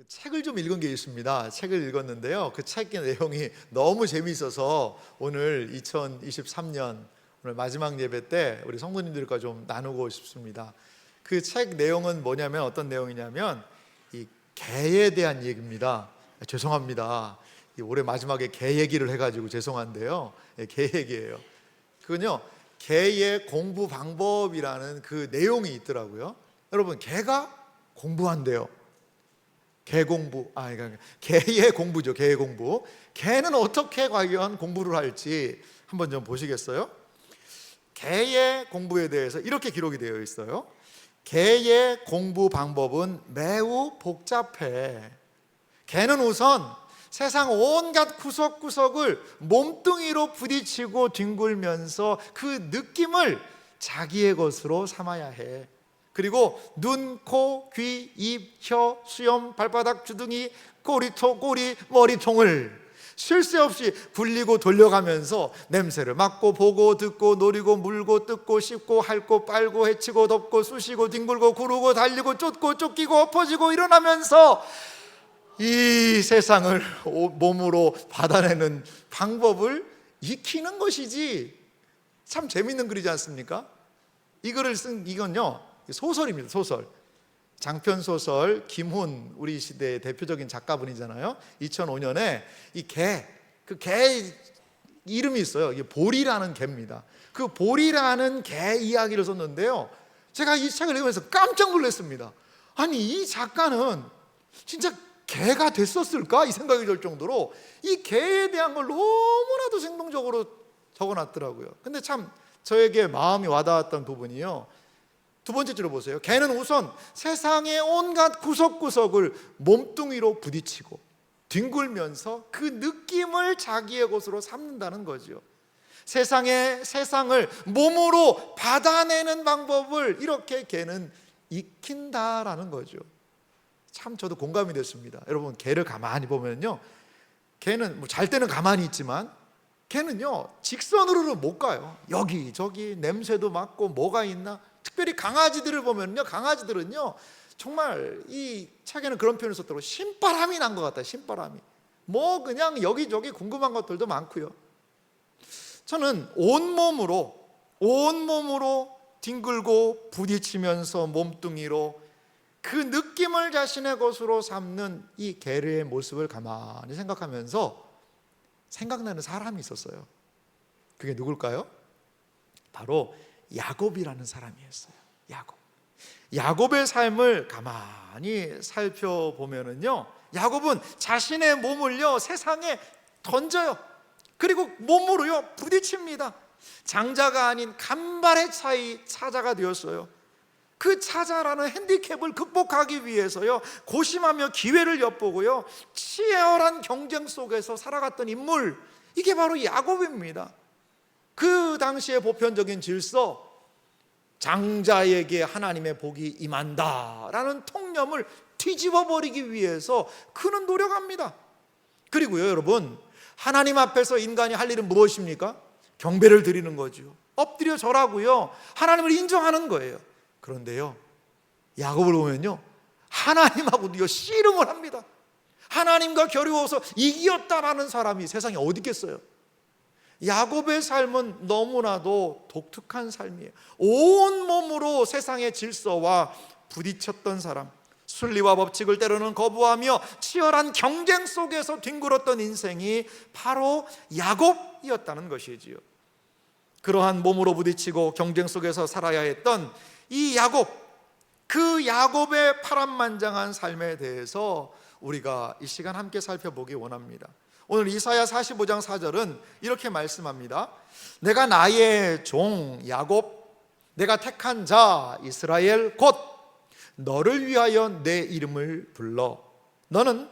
책을 좀 읽은 게 있습니다. 책을 읽었는데요. 그 책의 내용이 너무 재미있어서 오늘 2023년 오늘 마지막 예배 때 우리 성도님들과 좀 나누고 싶습니다. 그 책 내용은 뭐냐면 어떤 내용이냐면 이 개에 대한 얘기입니다. 죄송합니다. 올해 마지막에 개 얘기를 해가지고 죄송한데요. 개 얘기예요. 그건요, 개의 공부 방법이라는 그 내용이 있더라고요. 여러분, 개가 공부한대요. 개 공부, 그러니까 개의 공부죠. 개의 공부. 개는 어떻게 과연 공부를 할지 한번 좀 보시겠어요? 개의 공부에 대해서 이렇게 기록이 되어 있어요. 개의 공부 방법은 매우 복잡해. 개는 우선 세상 온갖 구석구석을 몸뚱이로 부딪히고 뒹굴면서 그 느낌을 자기의 것으로 삼아야 해. 그리고 눈, 코, 귀, 입, 혀, 수염, 발바닥, 주둥이, 꼬리, 머리통을 쉴 새 없이 굴리고 돌려가면서 냄새를 맡고 보고 듣고 노리고 물고 뜯고 씹고 핥고 빨고 헤치고 덮고 쑤시고 뒹굴고 구르고 달리고 쫓고 쫓기고 엎어지고 일어나면서 이 세상을 몸으로 받아내는 방법을 익히는 것이지. 참 재밌는 글이지 않습니까? 이 글을 쓴 이건요, 소설입니다. 소설. 장편 소설 김훈, 우리 시대의 대표적인 작가분이잖아요. 2005년에 이 개, 그 개 이름이 있어요. 이게 보리라는 개입니다. 그 보리라는 개 이야기를 썼는데요, 제가 이 책을 읽으면서 깜짝 놀랐습니다. 아니, 이 작가는 진짜 개가 됐었을까? 이 생각이 들 정도로 이 개에 대한 걸 너무나도 생동적으로 적어놨더라고요. 근데 참 저에게 마음이 와닿았던 부분이요, 두 번째 줄을 보세요. 개는 우선 세상의 온갖 구석구석을 몸뚱이로 부딪히고 뒹굴면서 그 느낌을 자기의 것으로 삼는다는 거죠. 세상을 몸으로 받아내는 방법을 이렇게 개는 익힌다라는 거죠. 참 저도 공감이 됐습니다. 여러분, 개를 가만히 보면요, 개는 뭐 잘 때는 가만히 있지만 개는요 직선으로는 못 가요. 여기저기 냄새도 맡고 뭐가 있나. 특별히 강아지들을 보면요, 강아지들은요 정말 이 책에는 그런 표현을 썼더라고요. 신바람이 난 것 같다. 신바람이 뭐 그냥 여기저기 궁금한 것들도 많고요. 저는 온몸으로 뒹굴고 부딪히면서 몸뚱이로 그 느낌을 자신의 것으로 삼는 이 개의 모습을 가만히 생각하면서 생각나는 사람이 있었어요. 그게 누굴까요? 바로 야곱이라는 사람이었어요. 야곱의 삶을 가만히 살펴보면은요, 야곱은 자신의 몸을요 세상에 던져요. 그리고 몸으로요 부딪힙니다. 장자가 아닌 간발의 차자가 되었어요. 그 차자라는 핸디캡을 극복하기 위해서요 고심하며 기회를 엿보고요 치열한 경쟁 속에서 살아갔던 인물, 이게 바로 야곱입니다. 그 당시의 보편적인 질서, 장자에게 하나님의 복이 임한다라는 통념을 뒤집어 버리기 위해서 그는 노력합니다. 그리고요 여러분, 하나님 앞에서 인간이 할 일은 무엇입니까? 경배를 드리는 거죠. 엎드려 절하고요 하나님을 인정하는 거예요. 그런데요, 야곱을 보면요 하나님하고도 씨름을 합니다. 하나님과 겨루어서 이겼다라는 사람이 세상에 어디 있겠어요? 야곱의 삶은 너무나도 독특한 삶이에요. 온몸으로 세상의 질서와 부딪혔던 사람, 순리와 법칙을 때로는 거부하며 치열한 경쟁 속에서 뒹굴었던 인생이 바로 야곱이었다는 것이지요. 그러한 몸으로 부딪히고 경쟁 속에서 살아야 했던 이 야곱, 그 야곱의 파란만장한 삶에 대해서 우리가 이 시간 함께 살펴보기 원합니다. 오늘 이사야 45장 4절은 이렇게 말씀합니다. 내가 나의 종 야곱, 내가 택한 자 이스라엘 곧 너를 위하여 내 이름을 불러 너는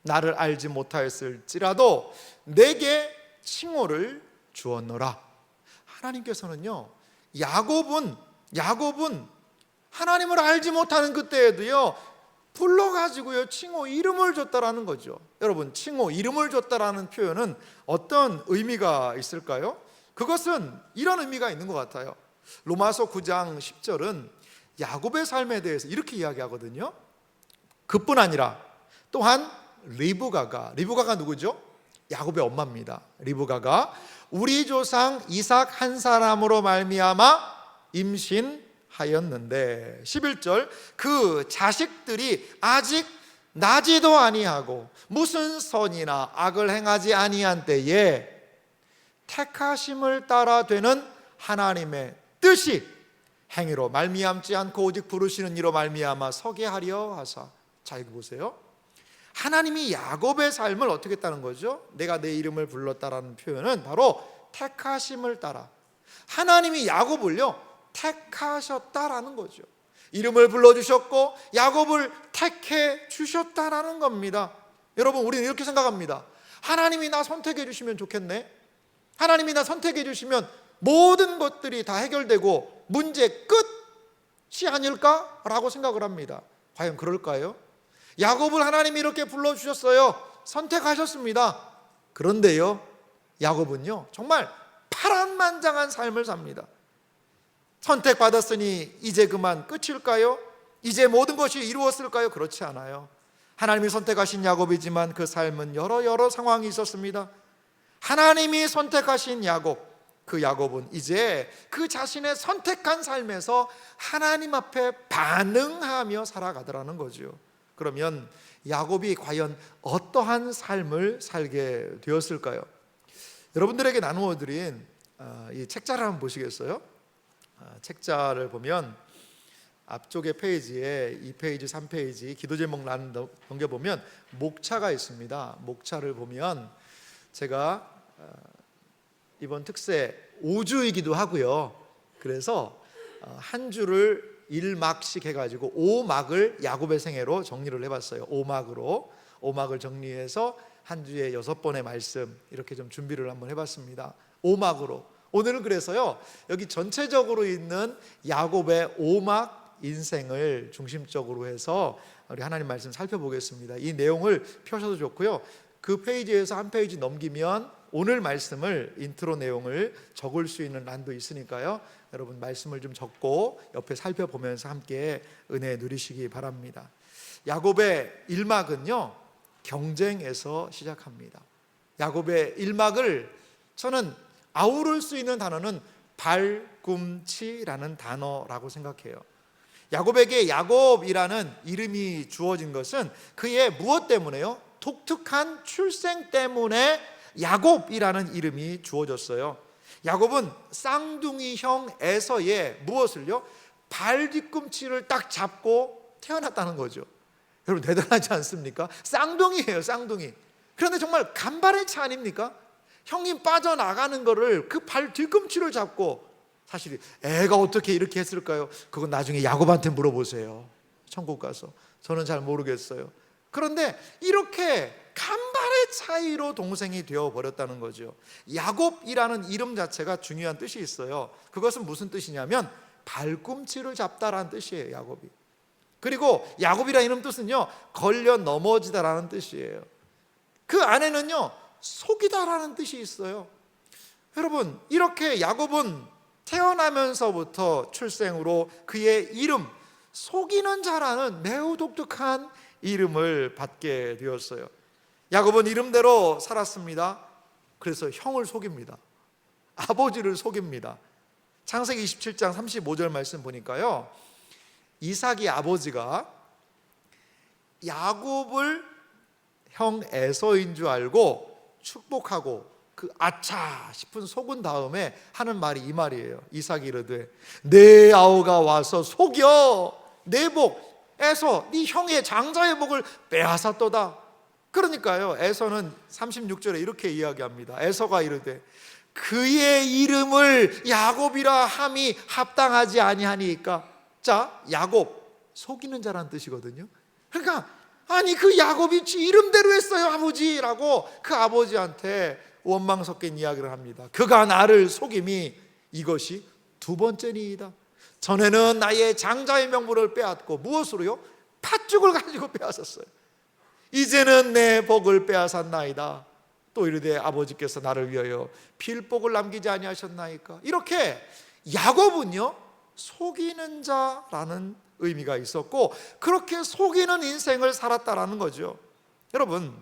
나를 알지 못하였을지라도 내게 칭호를 주었노라. 하나님께서는요 야곱은 하나님을 알지 못하는 그때에도요 불러가지고요 칭호, 이름을 줬다라는 거죠. 여러분, 칭호, 이름을 줬다라는 표현은 어떤 의미가 있을까요? 그것은 이런 의미가 있는 것 같아요. 로마서 9장 10절은 야곱의 삶에 대해서 이렇게 이야기하거든요. 그뿐 아니라 또한 리브가가 누구죠? 야곱의 엄마입니다. 리브가가 우리 조상 이삭 한 사람으로 말미암아 임신하였는데 11절 그 자식들이 아직 나지도 아니하고 무슨 선이나 악을 행하지 아니한 때에 택하심을 따라 되는 하나님의 뜻이 행위로 말미암지 않고 오직 부르시는 이로 말미암아 서게 하려 하사. 자, 이거 보세요. 하나님이 야곱의 삶을 어떻게 했다는 거죠? 내가 내 이름을 불렀다라는 표현은 바로 택하심을 따라, 하나님이 야곱을요 택하셨다라는 거죠. 이름을 불러주셨고 야곱을 택해 주셨다라는 겁니다. 여러분, 우리는 이렇게 생각합니다. 하나님이 나 선택해 주시면 좋겠네, 하나님이 나 선택해 주시면 모든 것들이 다 해결되고 문제 끝이 아닐까라고 생각을 합니다. 과연 그럴까요? 야곱을 하나님이 이렇게 불러주셨어요. 선택하셨습니다. 그런데요, 야곱은요 정말 파란만장한 삶을 삽니다. 선택받았으니 이제 그만 끝일까요? 이제 모든 것이 이루었을까요? 그렇지 않아요. 하나님이 선택하신 야곱이지만 그 삶은 여러 상황이 있었습니다. 하나님이 선택하신 야곱, 그 야곱은 이제 그 자신의 선택한 삶에서 하나님 앞에 반응하며 살아가더라는 거죠. 그러면 야곱이 과연 어떠한 삶을 살게 되었을까요? 여러분들에게 나누어 드린 이 책자를 한번 보시겠어요? 책자를 보면 앞쪽의 페이지에 2페이지, 3페이지 기도 제목 란 넘겨보면 목차가 있습니다. 목차를 보면 제가 이번 특세 5주이기도 하고요. 그래서 한 주를 1막씩 해가지고 5막을 야곱의 생애로 정리를 해봤어요. 5막을 정리해서 한 주에 6번의 말씀 이렇게 좀 준비를 한번 해봤습니다. 5막으로 오늘은 그래서요 여기 전체적으로 있는 야곱의 5막 인생을 중심적으로 해서 우리 하나님 말씀 살펴보겠습니다. 이 내용을 펴셔도 좋고요, 그 페이지에서 한 페이지 넘기면 오늘 말씀을 인트로 내용을 적을 수 있는 란도 있으니까요, 여러분 말씀을 좀 적고 옆에 살펴보면서 함께 은혜 누리시기 바랍니다. 야곱의 1막은요 경쟁에서 시작합니다. 야곱의 1막을 저는 아우를 수 있는 단어는 발꿈치라는 단어라고 생각해요. 야곱에게 야곱이라는 이름이 주어진 것은 그의 무엇 때문에요? 독특한 출생 때문에 야곱이라는 이름이 주어졌어요. 야곱은 쌍둥이 형 에서의 무엇을요? 발 뒤꿈치를 딱 잡고 태어났다는 거죠. 여러분 대단하지 않습니까? 쌍둥이예요, 쌍둥이. 그런데 정말 간발의 차 아닙니까? 형이 빠져나가는 거를 그 발 뒤꿈치를 잡고, 사실 애가 어떻게 이렇게 했을까요? 그건 나중에 야곱한테 물어보세요. 천국 가서. 저는 잘 모르겠어요. 그런데 이렇게 간발의 차이로 동생이 되어버렸다는 거죠. 야곱이라는 이름 자체가 중요한 뜻이 있어요. 그것은 무슨 뜻이냐면 발꿈치를 잡다라는 뜻이에요, 야곱이. 그리고 야곱이라는 이름 뜻은요 걸려 넘어지다라는 뜻이에요. 그 안에는요 속이다라는 뜻이 있어요. 여러분, 이렇게 야곱은 태어나면서부터 출생으로 그의 이름, 속이는 자라는 매우 독특한 이름을 받게 되었어요. 야곱은 이름대로 살았습니다. 그래서 형을 속입니다. 아버지를 속입니다. 창세기 27장 35절 말씀 보니까요, 이삭이 아버지가 야곱을 형 에서인 줄 알고 축복하고 그 아차 싶은 속은 다음에 하는 말이 이 말이에요. 이삭이 이르되 내 아우가 와서 속여 내 복 에서 네 형의 장자의 복을 빼앗았도다. 그러니까요 에서는 36절에 이렇게 이야기합니다. 에서가 이르되 그의 이름을 야곱이라 함이 합당하지 아니하니까. 자, 야곱 속이는 자라는 뜻이거든요. 그러니까 아니 그 야곱이 이름대로 했어요 아버지라고 그 아버지한테 원망 섞인 이야기를 합니다. 그가 나를 속임이 이것이 두 번째니이다. 전에는 나의 장자의 명분을 빼앗고 무엇으로요? 팥죽을 가지고 빼앗았어요. 이제는 내 복을 빼앗았나이다. 또 이르되 아버지께서 나를 위하여 필복을 남기지 아니하셨나이까. 이렇게 야곱은요 속이는 자라는 의미가 있었고 그렇게 속이는 인생을 살았다라는 거죠. 여러분,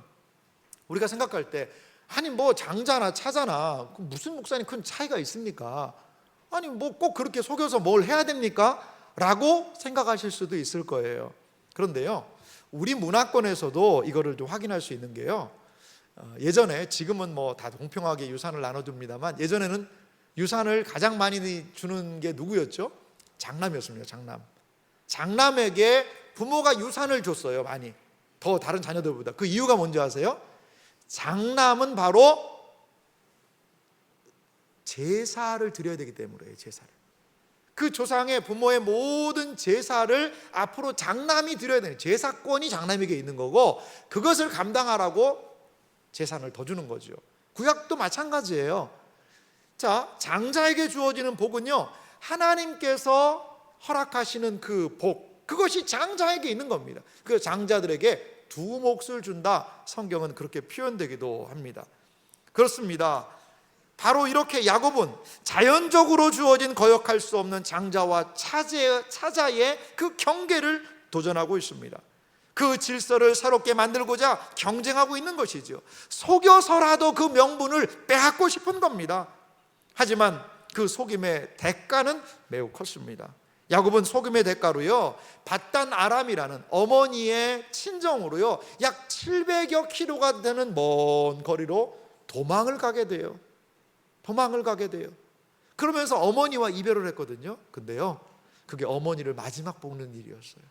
우리가 생각할 때 아니 뭐 장자나 차자나 무슨 목사님 큰 차이가 있습니까? 아니 뭐 꼭 그렇게 속여서 뭘 해야 됩니까? 라고 생각하실 수도 있을 거예요. 그런데요, 우리 문화권에서도 이거를 좀 확인할 수 있는 게요, 예전에, 지금은 뭐 다 공평하게 유산을 나눠줍니다만, 예전에는 유산을 가장 많이 주는 게 누구였죠? 장남이었습니다. 장남에게 부모가 유산을 줬어요. 많이 더 다른 자녀들보다. 그 이유가 뭔지 아세요? 장남은 바로 제사를 드려야 되기 때문이에요. 제사를, 그 조상의 부모의 모든 제사를 앞으로 장남이 드려야 되는, 제사권이 장남에게 있는 거고, 그것을 감당하라고 재산을 더 주는 거죠. 구약도 마찬가지예요. 자, 장자에게 주어지는 복은요, 하나님께서 허락하시는 그 복, 그것이 장자에게 있는 겁니다. 그 장자들에게 두 몫을 준다, 성경은 그렇게 표현되기도 합니다. 그렇습니다. 바로 이렇게 야곱은 자연적으로 주어진 거역할 수 없는 장자와 차자의 그 경계를 도전하고 있습니다. 그 질서를 새롭게 만들고자 경쟁하고 있는 것이죠. 속여서라도 그 명분을 빼앗고 싶은 겁니다. 하지만 그 속임의 대가는 매우 컸습니다. 야곱은 속임의 대가로요, 밧단 아람이라는 어머니의 친정으로요, 약 700여 킬로가 되는 먼 거리로 도망을 가게 돼요. 그러면서 어머니와 이별을 했거든요. 근데요, 그게 어머니를 마지막 볶는 일이었어요.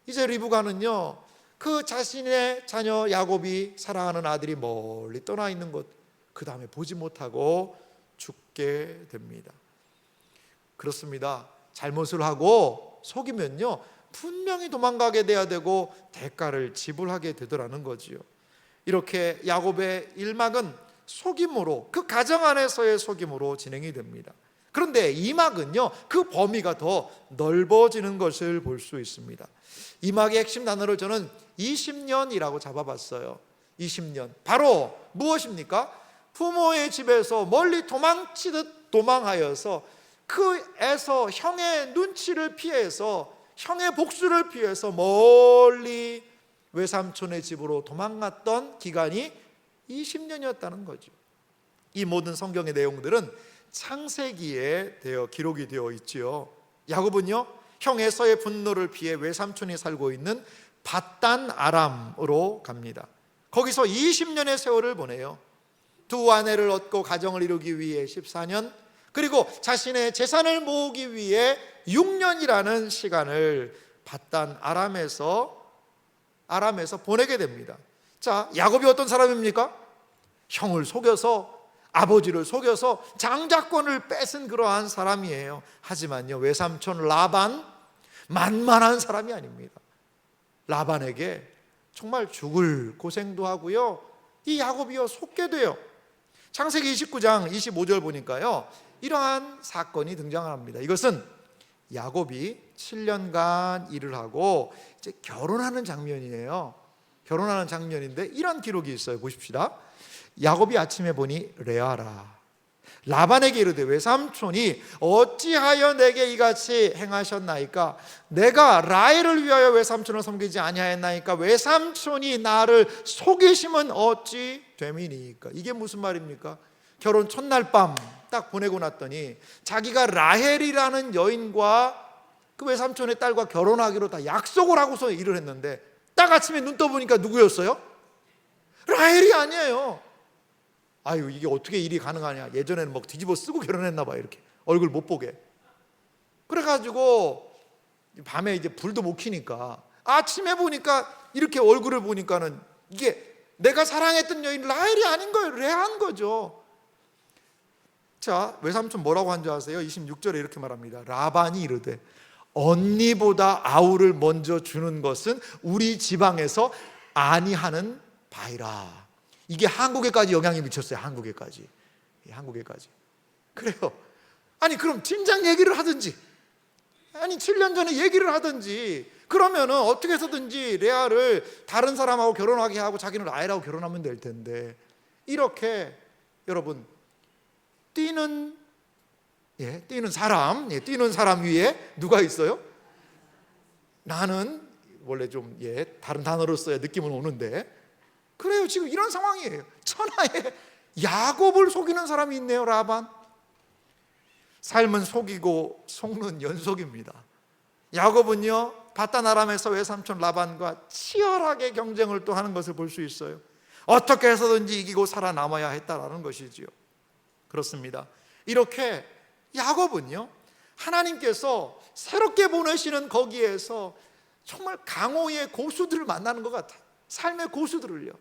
이제 리브가는요, 그 자신의 자녀 야곱이 사랑하는 아들이 멀리 떠나 있는 것, 그 다음에 보지 못하고 죽게 됩니다. 그렇습니다. 잘못을 하고 속이면요, 분명히 도망가게 돼야 되고 대가를 지불하게 되더라는 거지요. 이렇게 야곱의 일막은 속임으로, 그 가정 안에서의 속임으로 진행이 됩니다. 그런데 이 막은요, 그 범위가 더 넓어지는 것을 볼 수 있습니다. 이 막의 핵심 단어를 저는 20년이라고 잡아봤어요. 20년. 바로 무엇입니까? 부모의 집에서 멀리 도망치듯 도망하여서 그에서 형의 눈치를 피해서, 형의 복수를 피해서 멀리 외삼촌의 집으로 도망갔던 기간이 20년이었다는 거죠. 이 모든 성경의 내용들은 창세기에 기록이 되어 있지요. 야곱은요, 형 에서의 분노를 피해 외삼촌이 살고 있는 밧단 아람으로 갑니다. 거기서 20년의 세월을 보내요. 두 아내를 얻고 가정을 이루기 위해 14년, 그리고 자신의 재산을 모으기 위해 6년이라는 시간을 밧단 아람에서 보내게 됩니다. 자, 야곱이 어떤 사람입니까? 형을 속여서, 아버지를 속여서 장자권을 뺏은 그러한 사람이에요. 하지만요, 외삼촌 라반, 만만한 사람이 아닙니다. 라반에게 정말 죽을 고생도 하고요, 이 야곱이요, 속게 돼요. 창세기 29장 25절 보니까요, 이러한 사건이 등장을 합니다. 이것은 야곱이 7년간 일을 하고 이제 결혼하는 장면이에요. 결혼하는 장면인데 이런 기록이 있어요. 보십시다. 야곱이 아침에 보니 레아라 라반에게 이르되 외삼촌이 어찌하여 내게 이같이 행하셨나이까? 내가 라헬을 위하여 외삼촌을 섬기지 아니하였나이까? 외삼촌이 나를 속이심은 어찌 됨이니까? 이게 무슨 말입니까? 결혼 첫날 밤 딱 보내고 났더니 자기가 라헬이라는 여인과 그 외삼촌의 딸과 결혼하기로 다 약속을 하고서 일을 했는데, 딱 아침에 눈 떠보니까 누구였어요? 라헬이 아니에요. 아유, 이게 어떻게 일이 가능하냐? 예전에는 뭐 뒤집어 쓰고 결혼했나 봐요. 이렇게 얼굴 못 보게. 그래가지고 밤에 이제 불도 못 켜니까 아침에 보니까, 이렇게 얼굴을 보니까는 이게 내가 사랑했던 여인 라헬이 아닌 거예요. 레아인 거죠. 자, 외삼촌 뭐라고 한 줄 아세요? 26절에 이렇게 말합니다. 라반이 이르되 언니보다 아우를 먼저 주는 것은 우리 지방에서 아니하는 바이라. 이게 한국에까지 영향이 미쳤어요. 한국에까지. 그래요. 아니 그럼 팀장 얘기를 하든지, 아니 7년 전에 얘기를 하든지, 그러면은 어떻게 해서든지 레아를 다른 사람하고 결혼하게 하고 자기는 라헬하고 결혼하면 될 텐데, 이렇게 여러분 뛰는 사람 위에 누가 있어요? 나는 원래 좀 다른 단어로 써야 느낌은 오는데, 그래요. 지금 이런 상황이에요. 천하에 야곱을 속이는 사람이 있네요. 라반. 삶은 속이고 속는 연속입니다. 야곱은요, 바단 아람에서 외삼촌 라반과 치열하게 경쟁을 또 하는 것을 볼 수 있어요. 어떻게 해서든지 이기고 살아남아야 했다라는 것이지요. 그렇습니다. 이렇게 야곱은요, 하나님께서 새롭게 보내시는 거기에서 정말 강호의 고수들을 만나는 것 같아요. 삶의 고수들을요.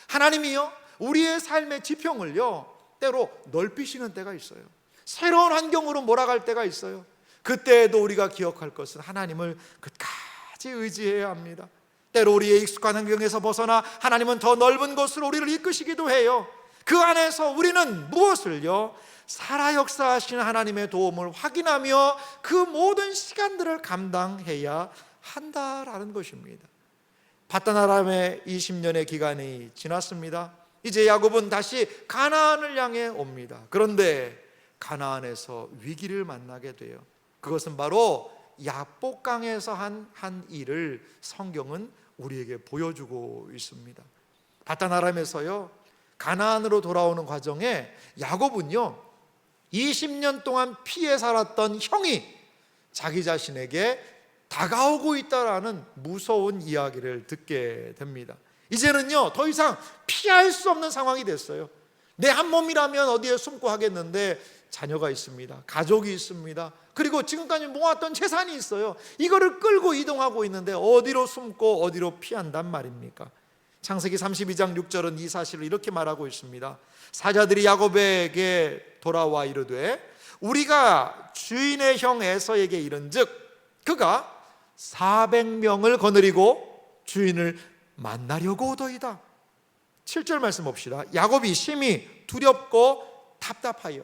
하나님이요, 우리의 삶의 지평을요, 때로 넓히시는 때가 있어요. 새로운 환경으로 몰아갈 때가 있어요. 그때에도 우리가 기억할 것은 하나님을 끝까지 의지해야 합니다. 때로 우리의 익숙한 환경에서 벗어나 하나님은 더 넓은 곳으로 우리를 이끄시기도 해요. 그 안에서 우리는 무엇을요? 살아 역사하시는 하나님의 도움을 확인하며 그 모든 시간들을 감당해야 한다라는 것입니다. 바단 아람의 20년의 기간이 지났습니다. 이제 야곱은 다시 가나안을 향해 옵니다. 그런데 가나안에서 위기를 만나게 돼요. 그것은 바로 야복강에서 한 일을 성경은 우리에게 보여주고 있습니다. 바단 아람에서요, 가나안으로 돌아오는 과정에 야곱은요, 20년 동안 피해 살았던 형이 자기 자신에게 다가오고 있다라는 무서운 이야기를 듣게 됩니다. 이제는요, 더 이상 피할 수 없는 상황이 됐어요. 내 한 몸이라면 어디에 숨고 하겠는데 자녀가 있습니다. 가족이 있습니다. 그리고 지금까지 모았던 재산이 있어요. 이거를 끌고 이동하고 있는데 어디로 숨고 어디로 피한단 말입니까? 창세기 32장 6절은 이 사실을 이렇게 말하고 있습니다. 사자들이 야곱에게 돌아와 이르되 우리가 주인의 형 에서에게 이른즉 그가 400명을 거느리고 주인을 만나려고 오더이다. 7절 말씀 봅시다. 야곱이 심히 두렵고 답답하여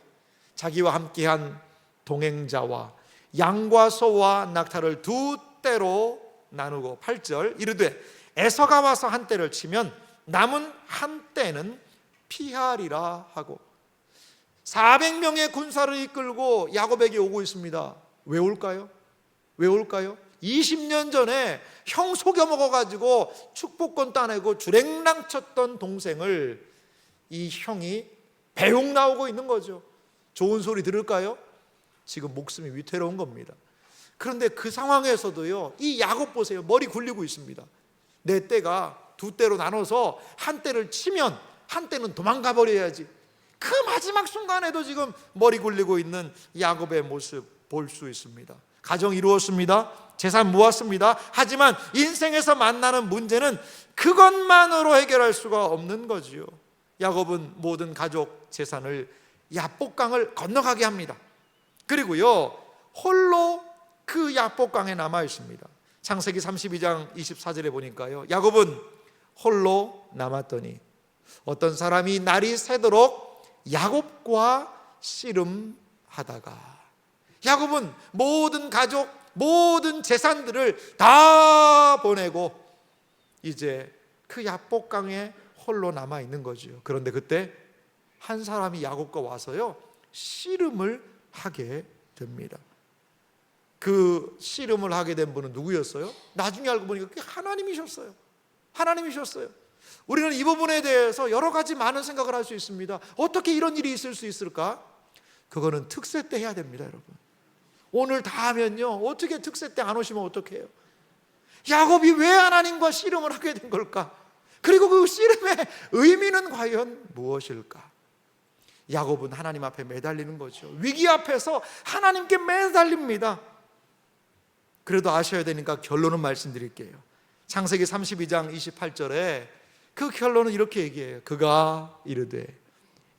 자기와 함께한 동행자와 양과 소와 낙타를 두 떼로 나누고 8절 이르되 에서가 와서 한 떼를 치면 남은 한 떼는 피하리라 하고 400명의 군사를 이끌고 야곱에게 오고 있습니다. 왜 올까요? 왜 올까요? 20년 전에 형 속여 먹어가지고 축복권 따내고 주랭랑 쳤던 동생을 이 형이 배웅 나오고 있는 거죠. 좋은 소리 들을까요? 지금 목숨이 위태로운 겁니다. 그런데 그 상황에서도요, 이 야곱 보세요. 머리 굴리고 있습니다. 내 떼가 두 떼로 나눠서 한 떼를 치면 한 떼는 도망가 버려야지. 그 마지막 순간에도 지금 머리 굴리고 있는 야곱의 모습 볼 수 있습니다. 가정 이루었습니다. 재산 모았습니다. 하지만 인생에서 만나는 문제는 그것만으로 해결할 수가 없는 거지요. 야곱은 모든 가족 재산을 야복강을 건너가게 합니다. 그리고요, 홀로 그 야복강에 남아 있습니다. 창세기 32장 24절에 보니까요, 야곱은 홀로 남았더니 어떤 사람이 날이 새도록 야곱과 씨름하다가, 야곱은 모든 가족, 모든 재산들을 다 보내고 이제 그 야복강에 홀로 남아 있는 거죠. 그런데 그때 한 사람이 야곱과 와서요, 씨름을 하게 됩니다. 그 씨름을 하게 된 분은 누구였어요? 나중에 알고 보니까 그게 하나님이셨어요. 하나님이셨어요. 우리는 이 부분에 대해서 여러 가지 많은 생각을 할 수 있습니다. 어떻게 이런 일이 있을 수 있을까? 그거는 특세 때 해야 됩니다, 여러분. 오늘 다 하면요, 어떻게 특세 때 안 오시면 어떡해요? 야곱이 왜 하나님과 씨름을 하게 된 걸까? 그리고 그 씨름의 의미는 과연 무엇일까? 야곱은 하나님 앞에 매달리는 거죠. 위기 앞에서 하나님께 매달립니다. 그래도 아셔야 되니까 결론은 말씀드릴게요. 창세기 32장 28절에 그 결론은 이렇게 얘기해요. 그가 이르되,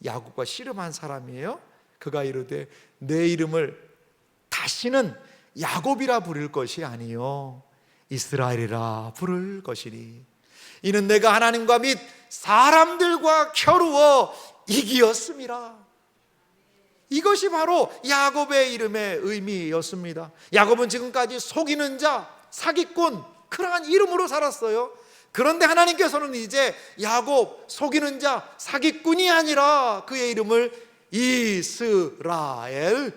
야곱과 씨름한 사람이에요. 그가 이르되 내 이름을 다시는 야곱이라 부를 것이 아니요 이스라엘이라 부를 것이니 이는 내가 하나님과 및 사람들과 겨루어 이기었음이라. 이것이 바로 야곱의 이름의 의미였습니다. 야곱은 지금까지 속이는 자, 사기꾼, 그러한 이름으로 살았어요. 그런데 하나님께서는 이제 야곱, 속이는 자, 사기꾼이 아니라 그의 이름을 이스라엘,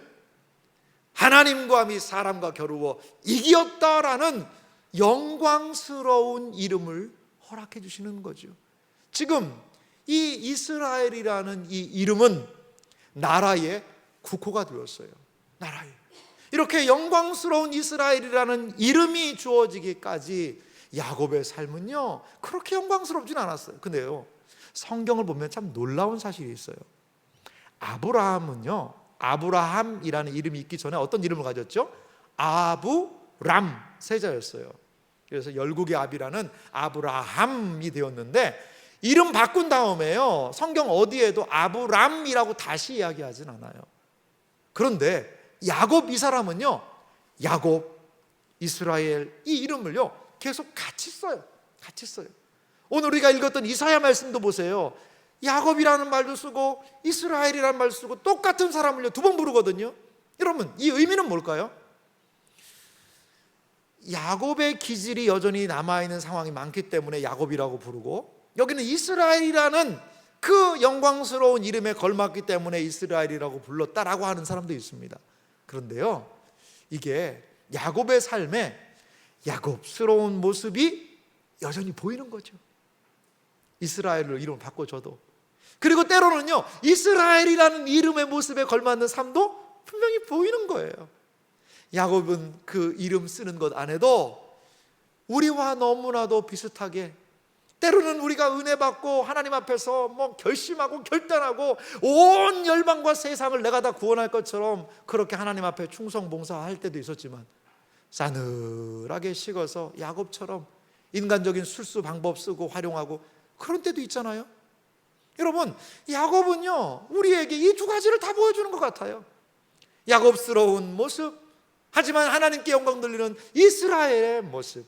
하나님과 및 사람과 겨루어 이기었다라는 영광스러운 이름을 허락해 주시는 거죠. 지금 이 이스라엘이라는 이 이름은 나라의 국호가 되었어요. 나라의 이렇게 영광스러운 이스라엘이라는 이름이 주어지기까지 야곱의 삶은요 그렇게 영광스럽진 않았어요. 근데요 성경을 보면 참 놀라운 사실이 있어요. 아브라함은요 아브라함이라는 이름이 있기 전에 어떤 이름을 가졌죠? 아브람 세자였어요. 그래서 열국의 아비라는 아브라함이 되었는데 이름 바꾼 다음에요 성경 어디에도 아브람이라고 다시 이야기하진 않아요. 그런데 야곱 이 사람은요 야곱, 이스라엘 이 이름을요 계속 같이 써요. 같이 써요. 오늘 우리가 읽었던 이사야 말씀도 보세요. 야곱이라는 말도 쓰고 이스라엘이라는 말도 쓰고 똑같은 사람을요 두 번 부르거든요. 여러분 이 의미는 뭘까요? 야곱의 기질이 여전히 남아있는 상황이 많기 때문에 야곱이라고 부르고, 여기는 이스라엘이라는 그 영광스러운 이름에 걸맞기 때문에 이스라엘이라고 불렀다라고 하는 사람도 있습니다. 그런데요 이게 야곱의 삶에 야곱스러운 모습이 여전히 보이는 거죠. 이스라엘로 이름을 바꿔줘도. 그리고 때로는요 이스라엘이라는 이름의 모습에 걸맞는 삶도 분명히 보이는 거예요. 야곱은 그 이름 쓰는 것 안에도 우리와 너무나도 비슷하게 때로는 우리가 은혜 받고 하나님 앞에서 결심하고 결단하고 온 열방과 세상을 내가 다 구원할 것처럼 그렇게 하나님 앞에 충성 봉사할 때도 있었지만 싸늘하게 식어서 야곱처럼 인간적인 술수 방법 쓰고 활용하고 그런 때도 있잖아요. 여러분 야곱은요 우리에게 이 두 가지를 다 보여주는 것 같아요. 야곱스러운 모습, 하지만 하나님께 영광 돌리는 이스라엘의 모습,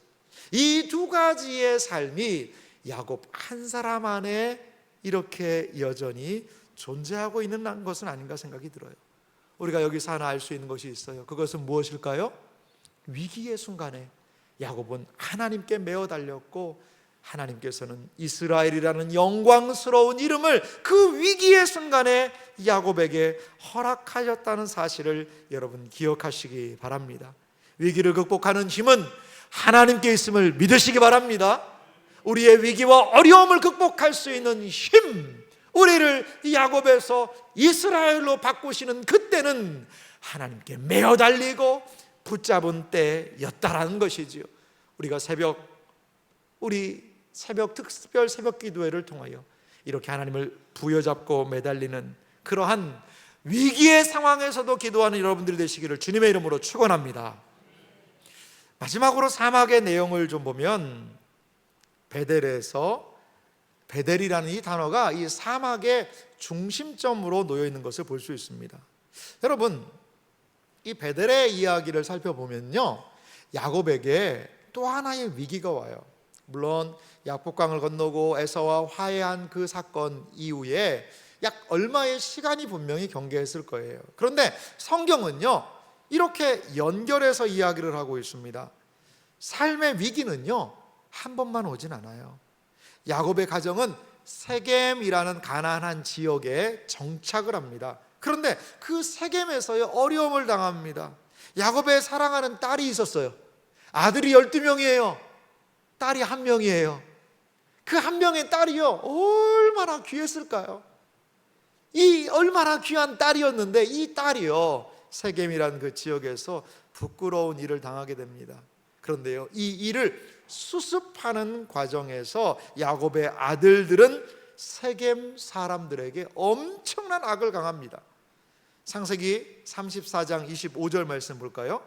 이 두 가지의 삶이 야곱 한 사람 안에 이렇게 여전히 존재하고 있는 것은 아닌가 생각이 들어요. 우리가 여기서 하나 알 수 있는 것이 있어요. 그것은 무엇일까요? 위기의 순간에 야곱은 하나님께 매어 달렸고 하나님께서는 이스라엘이라는 영광스러운 이름을 그 위기의 순간에 야곱에게 허락하셨다는 사실을 여러분 기억하시기 바랍니다. 위기를 극복하는 힘은 하나님께 있음을 믿으시기 바랍니다. 우리의 위기와 어려움을 극복할 수 있는 힘, 우리를 야곱에서 이스라엘로 바꾸시는 그때는 하나님께 매어 달리고 붙잡은 때였다라는 것이지요. 우리가 우리 특별 새벽 기도회를 통하여 이렇게 하나님을 부여잡고 매달리는 그러한 위기의 상황에서도 기도하는 여러분들이 되시기를 주님의 이름으로 축원합니다. 마지막으로 사막의 내용을 좀 보면 베델이라는 이 단어가 이 사막의 중심점으로 놓여 있는 것을 볼 수 있습니다. 여러분 이 베델의 이야기를 살펴보면요 야곱에게 또 하나의 위기가 와요. 물론 야복강을 건너고 에서와 화해한 그 사건 이후에 약 얼마의 시간이 분명히 경계했을 거예요. 그런데 성경은요 이렇게 연결해서 이야기를 하고 있습니다. 삶의 위기는요 한 번만 오진 않아요. 야곱의 가정은 세겜이라는 가나안한 지역에 정착을 합니다. 그런데 그 세겜에서의 어려움을 당합니다. 야곱의 사랑하는 딸이 있었어요. 아들이 12명이에요 딸이 1명이에요 그 1명의 딸이요 얼마나 귀했을까요? 이 얼마나 귀한 딸이었는데 이 딸이요 세겜이라는 그 지역에서 부끄러운 일을 당하게 됩니다. 그런데요 이 일을 수습하는 과정에서 야곱의 아들들은 세겜 사람들에게 엄청난 악을 강합니다. 창세기 34장 25절 말씀 볼까요?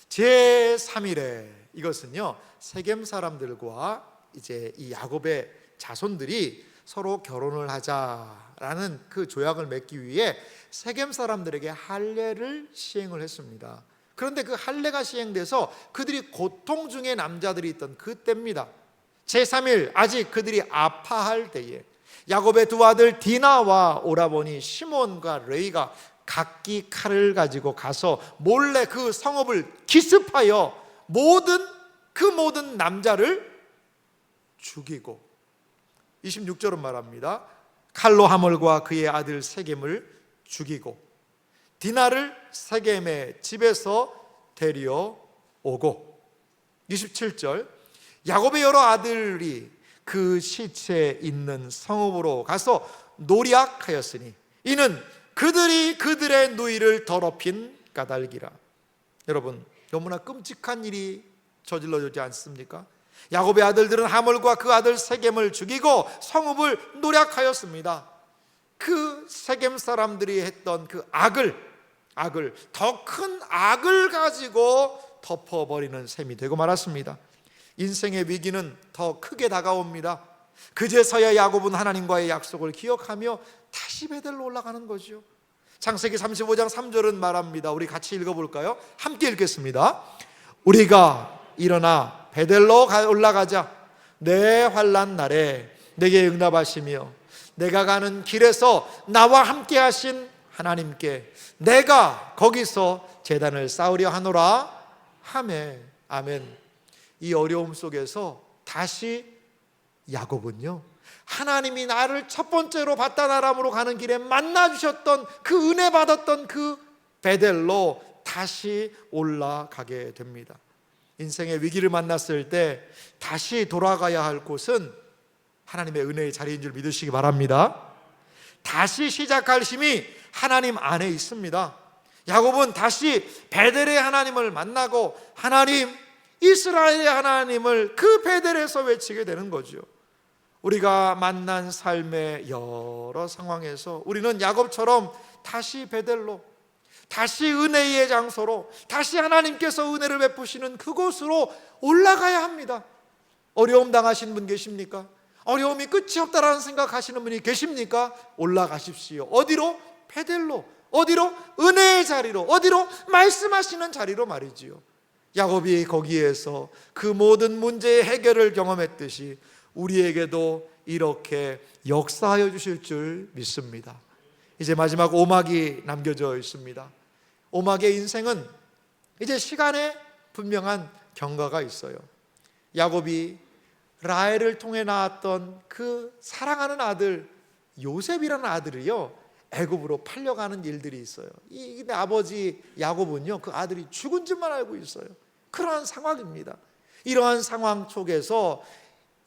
제3일에 이것은요 세겜 사람들과 이제 이 야곱의 자손들이 서로 결혼을 하자라는 그 조약을 맺기 위해 세겜 사람들에게 할례를 시행을 했습니다. 그런데 그 할례가 시행돼서 그들이 고통 중에 남자들이 있던 그때입니다. 제3일 아직 그들이 아파할 때에 야곱의 두 아들 디나와 오라버니 시몬과 레이가 각기 칼을 가지고 가서 몰래 그 성읍을 기습하여 모든 남자를 죽이고 26절은 말합니다. 칼로 하몰과 그의 아들 세겜을 죽이고 디나를 세겜의 집에서 데려오고 27절, 야곱의 여러 아들이 그 시체 있는 성읍으로 가서 노략하였으니 이는 그들이 그들의 누이를 더럽힌 까닭이라. 여러분, 너무나 끔찍한 일이 저질러지지 않습니까? 야곱의 아들들은 하몰과 그 아들 세겜을 죽이고 성읍을 노략하였습니다. 그 세겜 사람들이 했던 그 악을 더 큰 악을 가지고 덮어버리는 셈이 되고 말았습니다. 인생의 위기는 더 크게 다가옵니다. 그제서야 야곱은 하나님과의 약속을 기억하며 다시 베델로 올라가는 거죠. 창세기 35장 3절은 말합니다. 우리 같이 읽어볼까요? 함께 읽겠습니다. 우리가 일어나 베델로 올라가자. 내 환난 날에 내게 응답하시며 내가 가는 길에서 나와 함께 하신 하나님께 내가 거기서 제단을 쌓으려 하노라 하매. 아멘. 이 어려움 속에서 다시 야곱은요, 하나님이 나를 첫 번째로 바단 아람으로 가는 길에 만나주셨던 그 은혜 받았던 그 베델로 다시 올라가게 됩니다. 인생의 위기를 만났을 때 다시 돌아가야 할 곳은 하나님의 은혜의 자리인 줄 믿으시기 바랍니다. 다시 시작할 힘이 하나님 안에 있습니다. 야곱은 다시 베델의 하나님을 만나고 하나님, 이스라엘의 하나님을 그 베델에서 외치게 되는 거죠. 우리가 만난 삶의 여러 상황에서 우리는 야곱처럼 다시 베델로, 다시 은혜의 장소로, 다시 하나님께서 은혜를 베푸시는 그곳으로 올라가야 합니다. 어려움 당하신 분 계십니까? 어려움이 끝이 없다라는 생각하시는 분이 계십니까? 올라가십시오. 어디로? 베델로. 어디로? 은혜의 자리로. 어디로? 말씀하시는 자리로 말이지요. 야곱이 거기에서 그 모든 문제의 해결을 경험했듯이 우리에게도 이렇게 역사하여 주실 줄 믿습니다. 이제 마지막 오막이 남겨져 있습니다. 오막의 인생은 이제 시간에 분명한 경과가 있어요. 야곱이 라헬을 통해 낳았던 그 사랑하는 아들 요셉이라는 아들이요, 애굽으로 팔려가는 일들이 있어요. 이 아버지 야곱은요, 그 아들이 죽은 줄만 알고 있어요. 그러한 상황입니다. 이러한 상황 속에서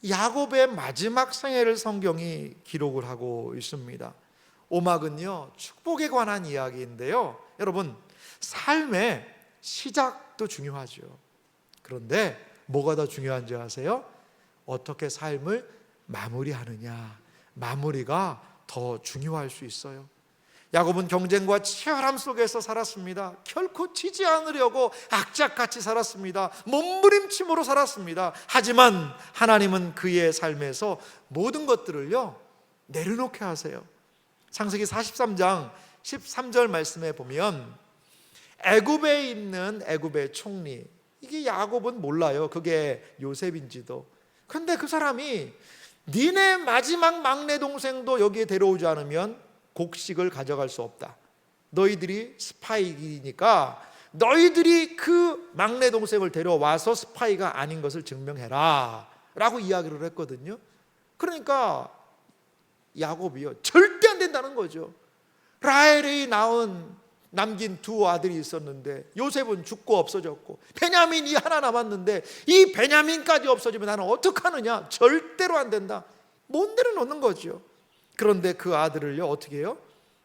야곱의 마지막 생애를 성경이 기록을 하고 있습니다. 오막은요, 축복에 관한 이야기인데요, 여러분, 삶의 시작도 중요하죠. 그런데 뭐가 더 중요한지 아세요? 어떻게 삶을 마무리하느냐, 마무리가 더 중요할 수 있어요. 야곱은 경쟁과 치열함 속에서 살았습니다. 결코 지지 않으려고 악착같이 살았습니다. 몸부림침으로 살았습니다. 하지만 하나님은 그의 삶에서 모든 것들을요, 내려놓게 하세요. 창세기 43장 13절 말씀에 보면 애굽에 있는 애굽의 총리, 이게 야곱은 몰라요. 그게 요셉인지도. 근데 그 사람이 니네 마지막 막내 동생도 여기에 데려오지 않으면 곡식을 가져갈 수 없다. 너희들이 스파이니까 너희들이 그 막내 동생을 데려와서 스파이가 아닌 것을 증명해라 라고 이야기를 했거든요. 그러니까 야곱이요, 절대 안 된다는 거죠. 라헬이 남긴 두 아들이 있었는데 요셉은 죽고 없어졌고 베냐민이 하나 남았는데 이 베냐민까지 없어지면 나는 어떡하느냐, 절대로 안 된다. 못 내려놓는 거죠. 그런데 그 아들을요, 어떻게 해요?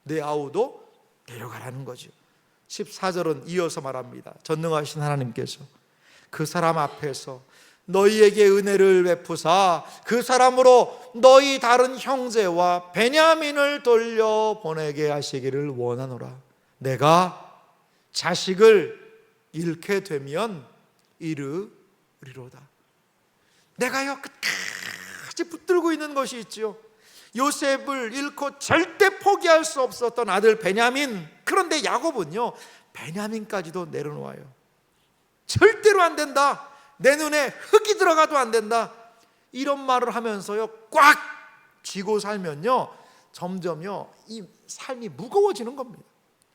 내 아우도 데려가라는 거죠. 14절은 이어서 말합니다. 전능하신 하나님께서 그 사람 앞에서 너희에게 은혜를 베푸사 그 사람으로 너희 다른 형제와 베냐민을 돌려보내게 하시기를 원하노라. 내가 자식을 잃게 되면 이르리로다. 내가요 끝까지 붙들고 있는 것이 있죠. 요셉을 잃고 절대 포기할 수 없었던 아들 베냐민. 그런데 야곱은요, 베냐민까지도 내려놓아요. 절대로 안 된다. 내 눈에 흙이 들어가도 안 된다. 이런 말을 하면서요, 꽉 쥐고 살면요, 점점요 이 삶이 무거워지는 겁니다.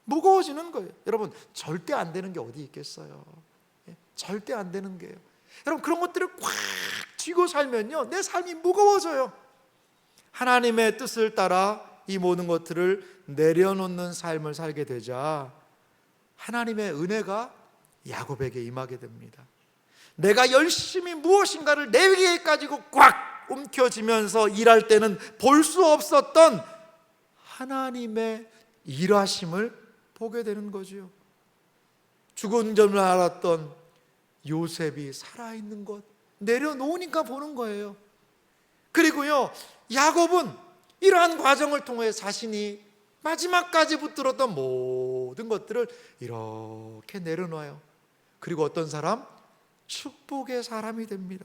무거워지는 거예요. 여러분, 절대 안 되는 게 어디 있겠어요? 절대 안 되는 게요. 여러분, 그런 것들을 꽉 쥐고 살면요, 내 삶이 무거워져요. 하나님의 뜻을 따라 이 모든 것들을 내려놓는 삶을 살게 되자 하나님의 은혜가 야곱에게 임하게 됩니다. 내가 열심히 무엇인가를 내게 가지고 꽉 움켜쥐면서 일할 때는 볼 수 없었던 하나님의 일하심을 보게 되는 거지요. 죽은 줄 알았던 요셉이 살아있는 것 내려놓으니까 보는 거예요. 그리고요, 야곱은 이러한 과정을 통해 자신이 마지막까지 붙들었던 모든 것들을 이렇게 내려놔요. 그리고 어떤 사람? 축복의 사람이 됩니다.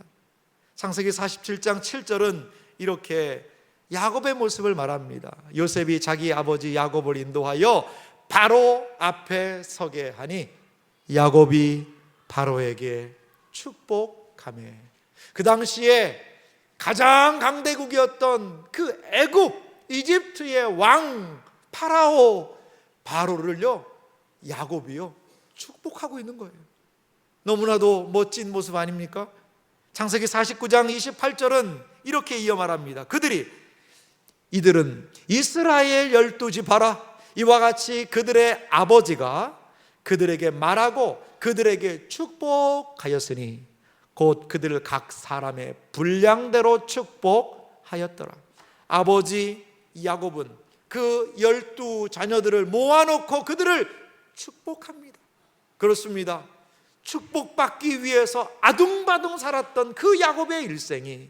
창세기 47장 7절은 이렇게 야곱의 모습을 말합니다. 요셉이 자기 아버지 야곱을 인도하여 바로 앞에 서게 하니 야곱이 바로에게 축복하매. 그 당시에 가장 강대국이었던 그 애굽 이집트의 왕 파라오 바로를요, 야곱이요 축복하고 있는 거예요. 너무나도 멋진 모습 아닙니까? 창세기 49장 28절은 이렇게 이어 말합니다. 이들은 이스라엘 12지파라. 이와 같이 그들의 아버지가 그들에게 말하고 그들에게 축복하였으니 곧 그들을 각 사람의 분량대로 축복하였더라. 아버지 야곱은 그 12자녀들을 모아놓고 그들을 축복합니다. 그렇습니다. 축복받기 위해서 아둥바둥 살았던 그 야곱의 일생이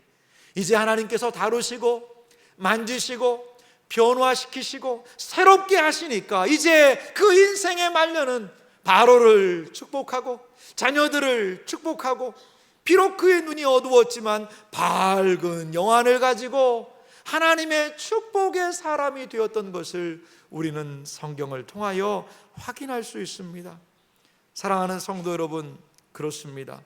이제 하나님께서 다루시고 만지시고 변화시키시고 새롭게 하시니까 이제 그 인생의 말년은 바로를 축복하고 자녀들을 축복하고 비록 그의 눈이 어두웠지만 밝은 영안을 가지고 하나님의 축복의 사람이 되었던 것을 우리는 성경을 통하여 확인할 수 있습니다. 사랑하는 성도 여러분, 그렇습니다.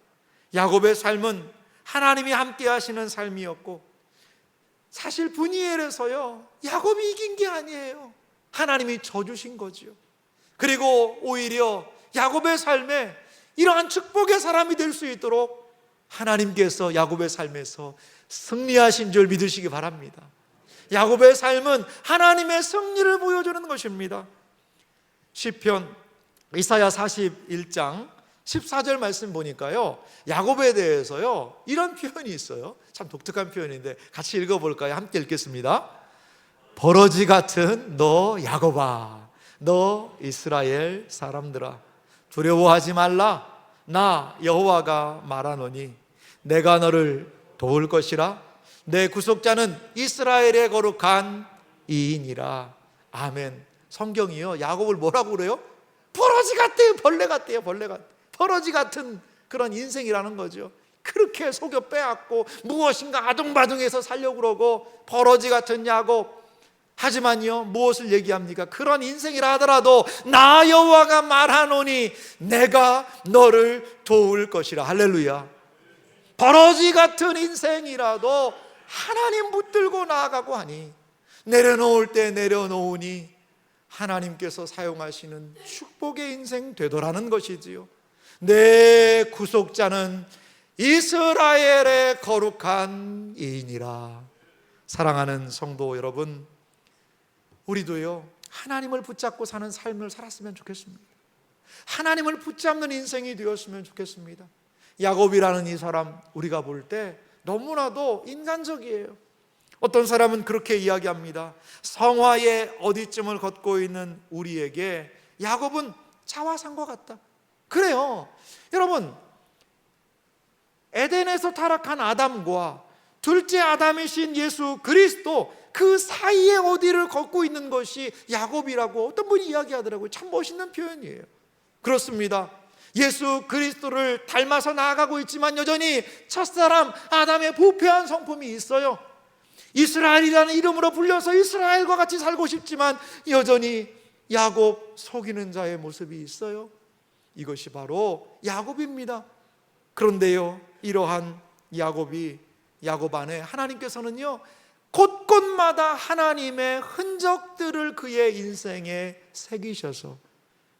야곱의 삶은 하나님이 함께 하시는 삶이었고, 사실 분이엘에서요 야곱이 이긴 게 아니에요. 하나님이 져주신 거지요. 그리고 오히려 야곱의 삶에 이러한 축복의 사람이 될 수 있도록 하나님께서 야곱의 삶에서 승리하신 줄 믿으시기 바랍니다. 야곱의 삶은 하나님의 승리를 보여주는 것입니다. 시편 이사야 41장 14절 말씀 보니까요, 야곱에 대해서요 이런 표현이 있어요. 참 독특한 표현인데 같이 읽어볼까요? 함께 읽겠습니다. 버러지 같은 너 야곱아, 너 이스라엘 사람들아, 두려워하지 말라. 나 여호와가 말하노니 내가 너를 도울 것이라. 내 구속자는 이스라엘의 거룩한 이인이라. 아멘. 성경이요 야곱을 뭐라고 그래요? 버러지 같대요. 벌레 같대요. 벌레 같. 버러지 같은 그런 인생이라는 거죠. 그렇게 속여 빼앗고 무엇인가 아둥바둥해서 살려고 그러고 버러지 같은 야곱. 하지만요 무엇을 얘기합니까? 그런 인생이라 하더라도 나 여호와가 말하노니 내가 너를 도울 것이라. 할렐루야. 버러지 같은 인생이라도 하나님 붙들고 나아가고 하니 내려놓을 때 내려놓으니 하나님께서 사용하시는 축복의 인생 되더라는 것이지요. 내 구속자는 이스라엘의 거룩한 이인이라. 사랑하는 성도 여러분, 우리도요 하나님을 붙잡고 사는 삶을 살았으면 좋겠습니다. 하나님을 붙잡는 인생이 되었으면 좋겠습니다. 야곱이라는 이 사람 우리가 볼 때 너무나도 인간적이에요. 어떤 사람은 그렇게 이야기합니다. 성화의 어디쯤을 걷고 있는 우리에게 야곱은 자화상과 같다. 그래요. 여러분, 에덴에서 타락한 아담과 둘째 아담이신 예수 그리스도 그 사이에 어디를 걷고 있는 것이 야곱이라고 어떤 분이 이야기하더라고요. 참 멋있는 표현이에요. 그렇습니다. 예수 그리스도를 닮아서 나아가고 있지만 여전히 첫사람 아담의 부패한 성품이 있어요. 이스라엘이라는 이름으로 불려서 이스라엘과 같이 살고 싶지만 여전히 야곱 속이는 자의 모습이 있어요. 이것이 바로 야곱입니다. 그런데요 이러한 야곱 안에 하나님께서는요 곳곳마다 하나님의 흔적들을 그의 인생에 새기셔서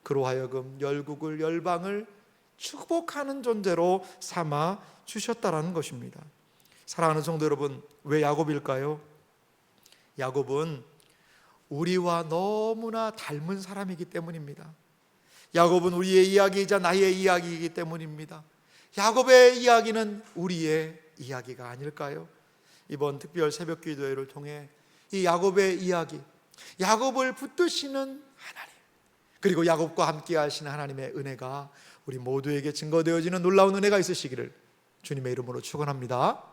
그로 하여금 열국을 열방을 축복하는 존재로 삼아 주셨다라는 것입니다. 사랑하는 성도 여러분, 왜 야곱일까요? 야곱은 우리와 너무나 닮은 사람이기 때문입니다. 야곱은 우리의 이야기이자 나의 이야기이기 때문입니다. 야곱의 이야기는 우리의 이야기가 아닐까요? 이번 특별 새벽 기도회를 통해 이 야곱의 이야기, 야곱을 붙드시는 하나님, 그리고 야곱과 함께 하시는 하나님의 은혜가 우리 모두에게 증거되어지는 놀라운 은혜가 있으시기를 주님의 이름으로 축원합니다.